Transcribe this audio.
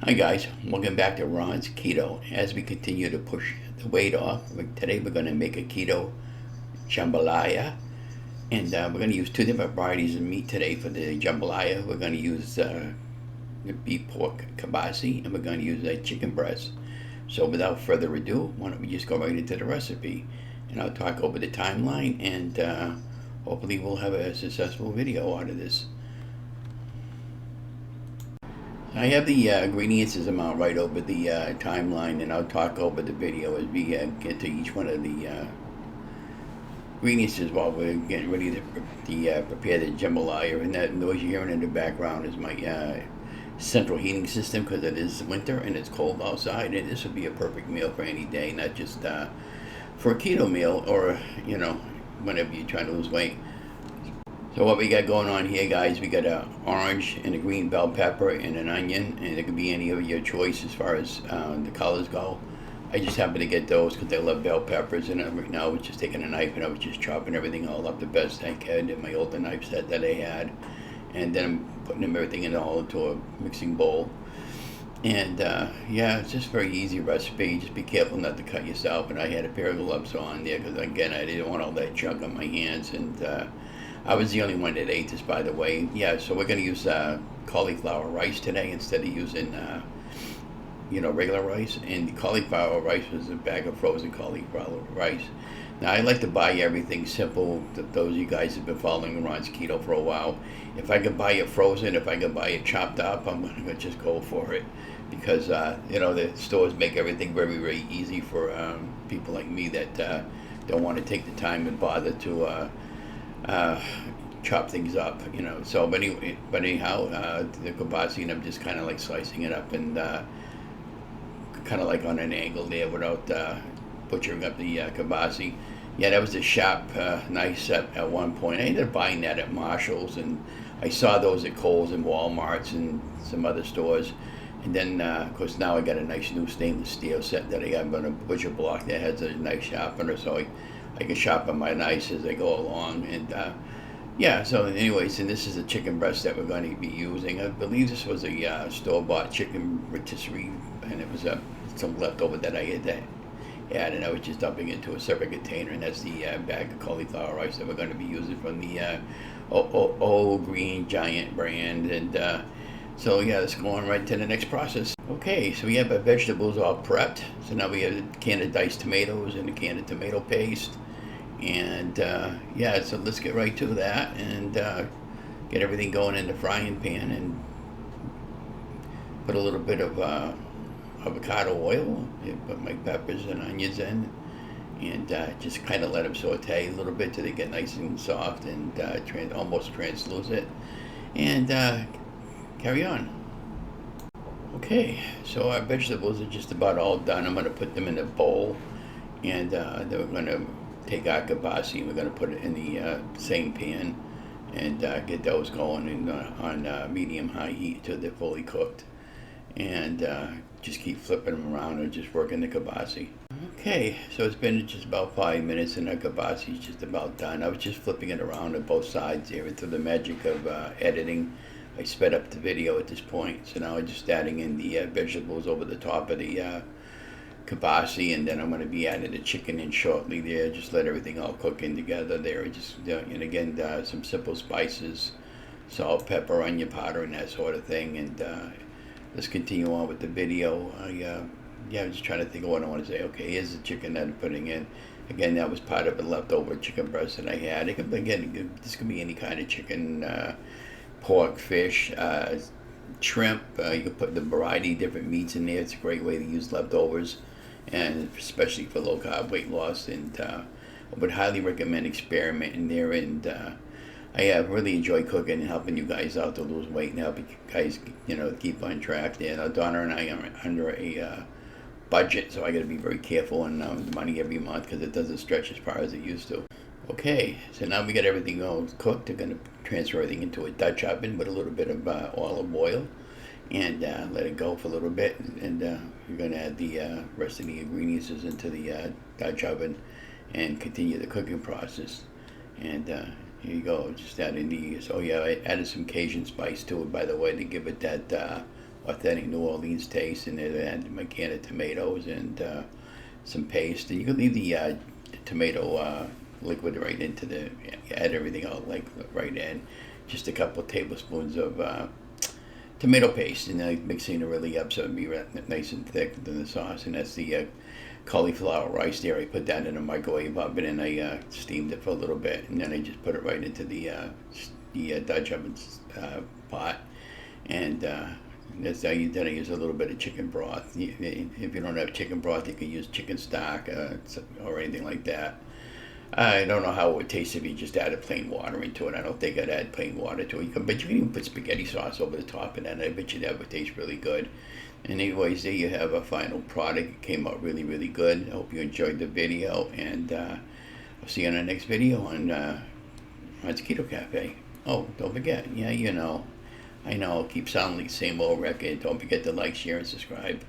Hi guys, welcome back to Ron's Keto. As we continue to push the weight off, today we're going to make a keto jambalaya, and we're going to use two different varieties of meat today for the jambalaya. We're going to use the beef pork kibasi, and we're going to use a chicken breast. So without further ado, why don't we just go right into the recipe, and I'll talk over the timeline, and hopefully we'll have a successful video out of this. I have the ingredients amount right over the timeline, and I'll talk over the video as we get to each one of the ingredients while we're getting ready to prepare the jambalaya. And that noise you're hearing in the background is my central heating system, because it is winter and it's cold outside, and this would be a perfect meal for any day, not just for a keto meal or, whenever you're trying to lose weight. So what we got going on here, guys, we got an orange and a green bell pepper and an onion, and it could be any of your choice as far as the colors go. I just happen to get those because I love bell peppers, and right now I was just taking a knife and I was just chopping everything all up the best I could in my older knife set that I had, and then I'm putting everything into a mixing bowl. And yeah, it's just a very easy recipe. Just be careful not to cut yourself, and I had a pair of gloves on there because, again, I didn't want all that junk on my hands, and I was the only one that ate this, by the way. Yeah, so we're going to use cauliflower rice today instead of using, regular rice. And the cauliflower rice was a bag of frozen cauliflower rice. Now, I like to buy everything simple. Those of you guys have been following Ron's Keto for a while. If I could buy it frozen, if I could buy it chopped up, I'm going to just go for it. Because, the stores make everything very, very easy for people like me that don't want to take the time and bother to chop things up, So, but anyhow, the kibasi, and I'm just kind of like slicing it up and kind of like on an angle there without butchering up the kibasi. Yeah, that was a sharp knife set at one point. I ended up buying that at Marshall's, and I saw those at Kohl's and Walmart's and some other stores. And then, of course, now I got a nice new stainless steel set that I got on a butcher block that has a nice sharpener, so I can sharpen my knives as I go along. And yeah, so anyways, and this is a chicken breast that we're going to be using. I believe this was a store-bought chicken rotisserie, and it was some leftover that I had and I was just dumping into a separate container, and that's the bag of cauliflower rice that we're going to be using from the old Green Giant brand. And so yeah, let's go on right to the next process. Okay, so we have our vegetables all prepped. So now we have a can of diced tomatoes and a can of tomato paste. And yeah, so let's get right to that and get everything going in the frying pan, and put a little bit of avocado oil, put my peppers and onions in, and just kind of let them saute a little bit till they get nice and soft and almost translucent, and carry on. Okay, so our vegetables are just about all done. I'm going to put them in a bowl, and then we're going to take our kibasi and we're going to put it in the same pan and get those going on medium-high heat till they're fully cooked. And just keep flipping them around and just working the kibasi. Okay, so it's been just about 5 minutes and our kibasi is just about done. I was just flipping it around on both sides here, and through the magic of editing, I sped up the video at this point. So now I'm just adding in the vegetables over the top of the kibasi, and then I'm going to be adding the chicken in shortly there. Just let everything all cook in together there. Just and again, some simple spices, salt, pepper, onion powder, and that sort of thing. And let's continue on with the video. I'm just trying to think of what I want to say. Okay, here's the chicken that I'm putting in. Again, that was part of a leftover chicken breast that I had. This could be any kind of chicken, pork, fish, shrimp. You can put the variety of different meats in there. It's a great way to use leftovers, and especially for low carb weight loss. And I would highly recommend experimenting there. And I really enjoy cooking and helping you guys out to lose weight and help you guys, keep on track there. Now, Donna and I are under a budget, so I got to be very careful on the money every month because it doesn't stretch as far as it used to. Okay, so now we got everything all cooked. We're going to transfer everything into a Dutch oven with a little bit of olive oil, and let it go for a little bit. And we're going to add the rest of the ingredients into the Dutch oven and continue the cooking process. And here you go, just adding these. Oh yeah, I added some Cajun spice to it, by the way, to give it that authentic New Orleans taste. And then I had my can of tomatoes and some paste. And you can leave the tomato liquid right into the, add everything out like right in. Just a couple of tablespoons of tomato paste, and then mixing it really up so it'd be nice and thick in the sauce. And that's the cauliflower rice there. I put that in a microwave oven and I steamed it for a little bit, and then I just put it right into the Dutch oven pot. And then I use a little bit of chicken broth. If you don't have chicken broth, you can use chicken stock or anything like that. I don't know how it would taste if you just added plain water into it. I don't think I'd add plain water to it. But you can even put spaghetti sauce over the top of that, and I bet you that would taste really good. And anyways, there you have a final product. It came out really, really good. I hope you enjoyed the video, and I'll see you on the next video on Keto Cafe. Oh, don't forget, I know, keep sounding like the same old record. Don't forget to like, share, and subscribe.